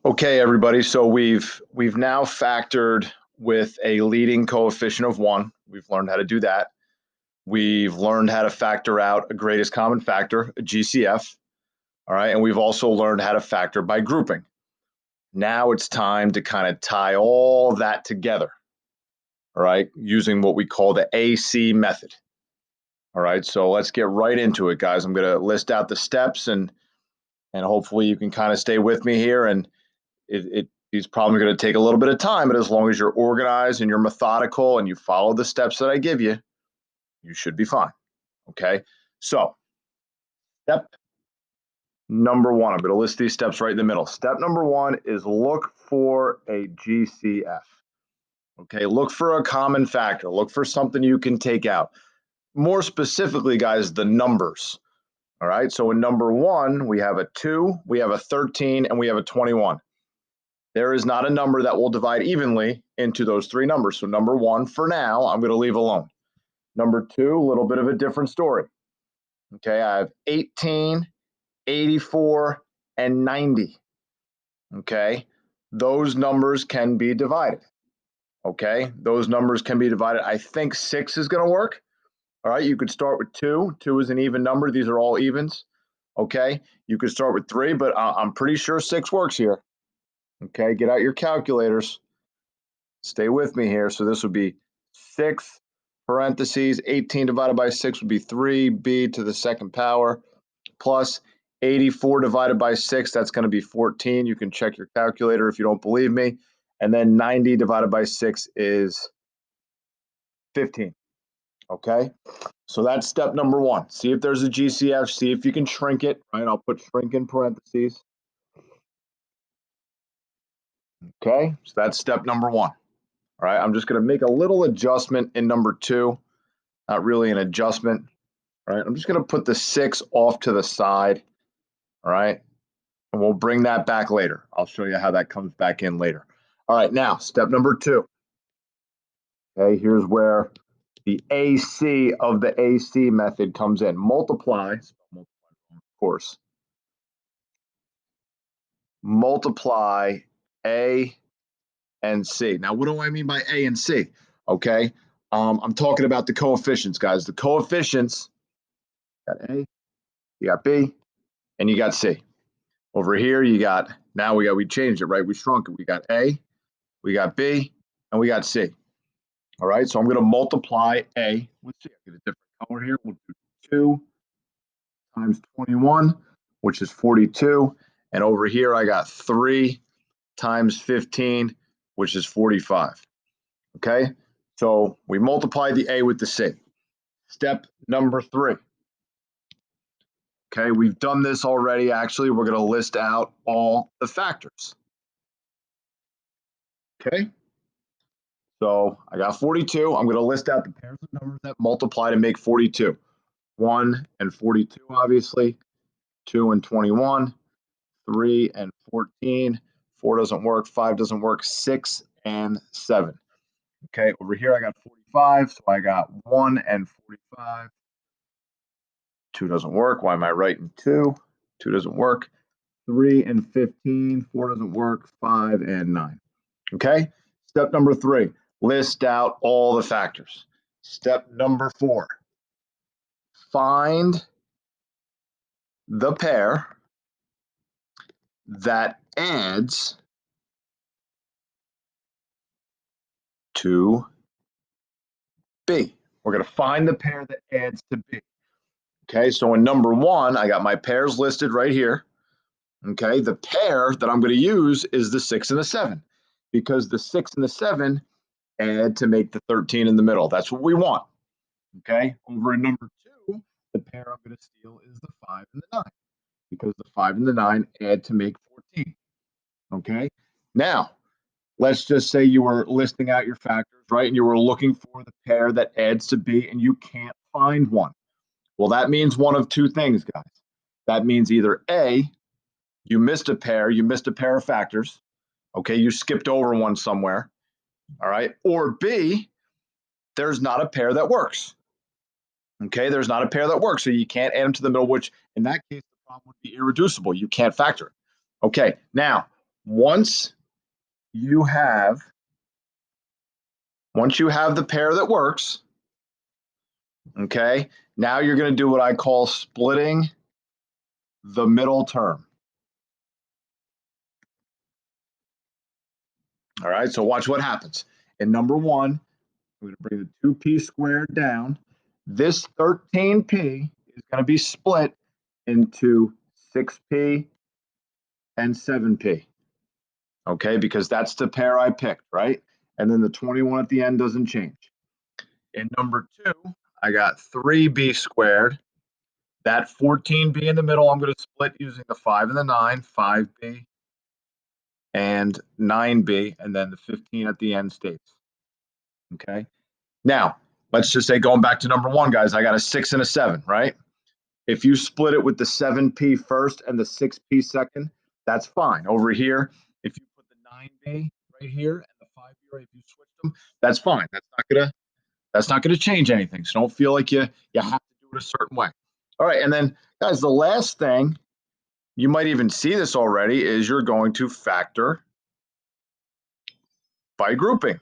Okay, everybody. So we've now factored with a leading coefficient of 1. We've learned how to do that. We've learned how to factor out a greatest common factor, a GCF. All right, and we've also learned how to factor by grouping. Now it's time to kind of tie all that together. All right, using what we call the AC method. All right, so let's get right into it, guys. I'm going to list out the steps, and hopefully you can kind of stay with me here. And it's probably going to take a little bit of time, but as long as you're organized and you're methodical and you follow the steps that I give you, you should be fine. Okay. So step number 1, I'm going to list these steps right in the middle. Step number 1 is look for a GCF. Okay. Look for a common factor. Look for something you can take out. More specifically, guys, the numbers. All right. So in number 1, we have a 2, we have a 13, and we have a 21. There is not a number that will divide evenly into those 3 numbers. So number 1, for now, I'm going to leave alone. Number 2, a little bit of a different story. Okay, I have 18, 84, and 90. Okay, those numbers can be divided. Okay, those numbers can be divided. I think 6 is going to work. All right, you could start with 2. 2 is an even number. These are all evens. Okay, you could start with 3, but I'm pretty sure 6 works here. Okay, get out your calculators. Stay with me here. So this would be 6 parentheses 18 divided by 6 would be 3b to the second power plus 84 divided by 6. That's going to be 14. You can check your calculator if you don't believe me. And then 90 divided by 6 is 15. Okay. So that's step number 1. See if there's a GCF. See if you can shrink it. Right. I'll put shrink in parentheses. Okay. So that's step number 1. All right. I'm just going to make a little adjustment in number 2. Not really an adjustment. All right. I'm just going to put the 6 off to the side. All right. And we'll bring that back later. I'll show you how that comes back in later. All right. Now, step number 2. Okay. Here's where the AC of the AC method comes in. Multiply, of course. Multiply A and C. Now, what do I mean by A and C? Okay. I'm talking about the coefficients, guys. The coefficients, you got A, you got B, and you got C. Over here, you got, now we changed it, right? We shrunk it. We got A, we got B, and we got C. All right, so I'm going to multiply A with C. I'll get a different color here. We'll do 2 times 21, which is 42. And over here, I got 3 times 15, which is 45. Okay, so we multiply the A with the C. Step number 3. Okay, we've done this already. Actually, we're going to list out all the factors. Okay, so I got 42. I'm going to list out the pairs of numbers that multiply to make 42. 1 and 42, obviously. 2 and 21. 3 and 14. 4 doesn't work. 5 doesn't work. 6 and 7. Okay, over here I got 45, so I got 1 and 45. 2 doesn't work. Why am I writing 2? 2 doesn't work. 3 and 15. 4 doesn't work. 5 and 9. Okay, step number 3, list out all the factors. Step number 4, find the pair that adds to B. We're going to find the pair that adds to B. Okay, so in number 1, I got my pairs listed right here. Okay, the pair that I'm going to use is the 6 and the 7 because the 6 and the 7 add to make the 13 in the middle. That's what we want. Okay, over in number 2, the pair I'm going to steal is the 5 and the 9 because the 5 and the 9 add to make 14. Okay, now let's just say you were listing out your factors, right? And you were looking for the pair that adds to B and you can't find one. Well, that means one of 2 things, guys. That means either A, you missed a pair of factors. Okay, you skipped over one somewhere. All right, or B, there's not a pair that works. Okay, there's not a pair that works, so you can't add them to the middle, which in that case, the problem would be irreducible. You can't factor it. Okay, now, once you have the pair that works, okay, now you're going to do what I call splitting the middle term. All right, so watch what happens. In number one, I'm going to bring the 2p squared down. This 13p is going to be split into 6p and 7p, okay, because that's the pair I picked, right? And then the 21 at the end doesn't change. In number two, I got 3b squared. That 14b in the middle, I'm going to split using the 5 and the 9, 5b and 9b, and then the 15 at the end stays. Okay. Now, let's just say going back to number one, guys, I got a 6 and a 7, right? If you split it with the 7p first and the 6p second, that's fine. Over here, if you put the 9b right here and the 5b right, if you switch them, that's fine. That's not gonna change anything. So don't feel like you have to do it a certain way. All right, and then guys, the last thing, you might even see this already, is you're going to factor by grouping.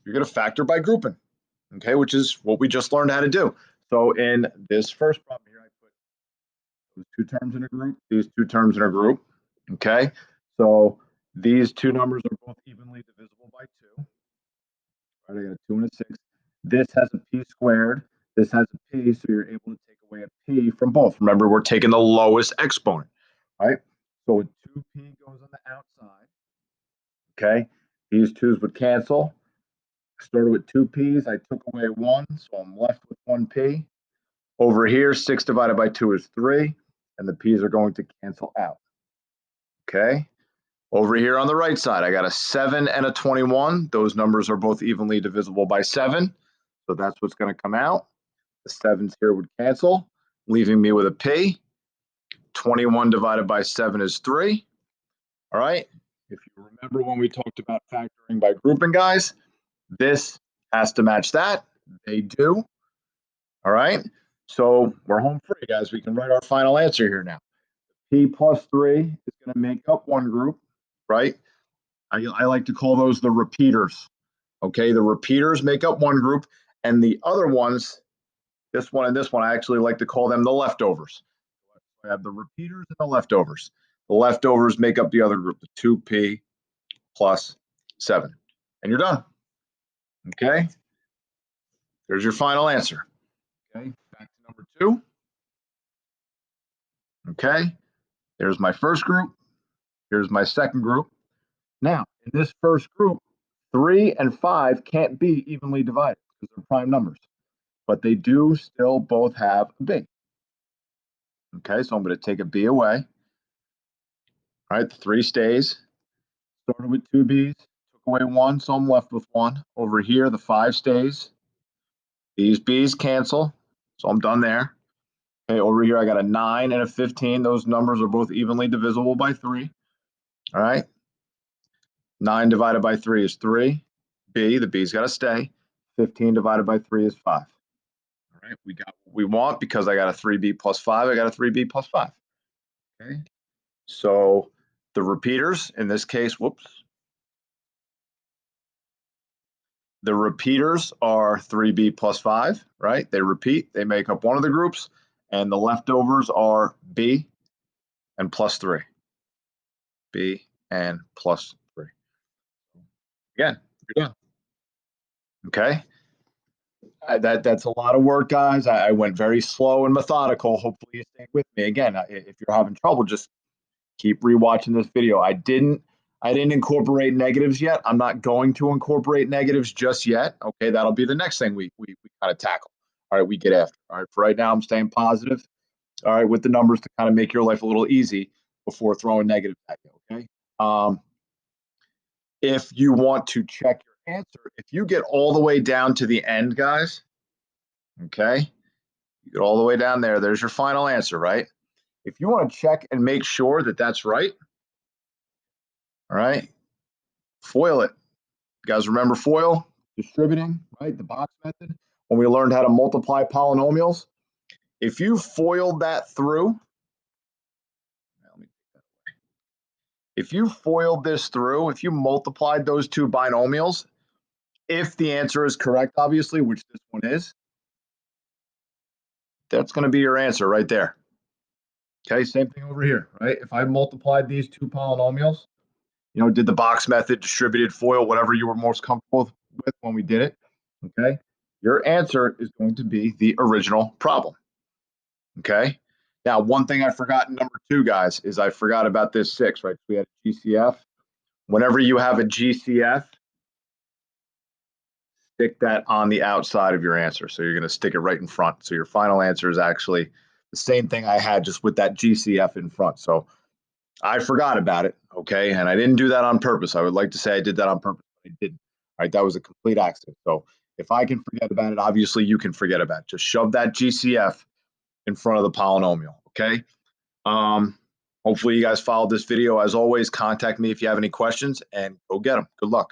You're going to factor by grouping, okay, which is what we just learned how to do. So in this first problem here, I put those two terms in a group, these two terms in a group, okay? So these two numbers are both evenly divisible by 2. Right, I got a 2 and a 6. This has a p squared. This has a p, so you're able to take away a p from both. Remember, we're taking the lowest exponent, right? So a 2p goes on the outside, okay? These 2's would cancel. I started with 2 p's. I took away 1, so I'm left with 1p. Over here, 6 divided by 2 is 3, and the p's are going to cancel out, okay? Over here on the right side, I got a 7 and a 21. Those numbers are both evenly divisible by 7, so that's what's going to come out. The 7's here would cancel, leaving me with a p. 21 divided by 7 is 3. All right. If you remember when we talked about factoring by grouping, guys, this has to match that. They do. All right. So we're home free, guys. We can write our final answer here now. P plus 3 is going to make up one group, right? I like to call those the repeaters. Okay. The repeaters make up one group, and the other ones, this one and this one, I actually like to call them the leftovers. I have the repeaters and the leftovers. The leftovers make up the other group, the 2p plus 7. And you're done. Okay? There's your final answer. Okay, back to number 2. Okay, there's my first group. Here's my second group. Now, in this first group, 3 and 5 can't be evenly divided because they're prime numbers, but they do still both have a b. Okay, so I'm going to take a b away. All right, the 3 stays. Started with 2 b's, took away 1, so I'm left with 1. Over here, the 5 stays. These b's cancel, so I'm done there. Okay, over here, I got a 9 and a 15. Those numbers are both evenly divisible by 3. All right. 9 divided by 3 is 3. B, the b's got to stay. 15 divided by 3 is 5. All right, we got what we want because I got a 3b plus 5. I got a 3b plus 5. Okay, so the repeaters, in this case, the repeaters are 3b plus 5, right? They repeat, they make up one of the groups, and the leftovers are b and plus 3. B and plus 3. Again, you're done. Okay. That's a lot of work, guys. I went very slow and methodical. Hopefully you stay with me. Again, if you're having trouble, just keep rewatching this video. I didn't incorporate negatives yet. I'm not going to incorporate negatives just yet. Okay, that'll be the next thing we kind of tackle. All right, we get after. All right, for right now, I'm staying positive. All right, with the numbers to kind of make your life a little easy before throwing negatives at you. Okay. If you want to check your answer, if you get all the way down to the end, guys, okay, you get all the way down there, there's your final answer, right? If you want to check and make sure that that's right, all right, FOIL it. You guys remember FOIL? Distributing, right? The box method. When we learned how to multiply polynomials. If you FOILed that through, If you foiled this through, if you multiplied those two binomials, if the answer is correct, obviously, which this one is, that's going to be your answer right there. Okay, same thing over here, right? If I multiplied these two polynomials, did the box method, distributed FOIL, whatever you were most comfortable with when we did it, okay, your answer is going to be the original problem. Okay. Now, one thing I forgot in number 2, guys, is I forgot about this 6, right? We had a GCF. Whenever you have a GCF, stick that on the outside of your answer. So you're going to stick it right in front. So your final answer is actually the same thing I had, just with that GCF in front. So I forgot about it, okay? And I didn't do that on purpose. I would like to say I did that on purpose, but I didn't. All right, that was a complete accident. So if I can forget about it, obviously you can forget about it. Just shove that GCF in front of the polynomial, okay? Hopefully you guys followed this video. As always, contact me if you have any questions, and go get them. Good luck.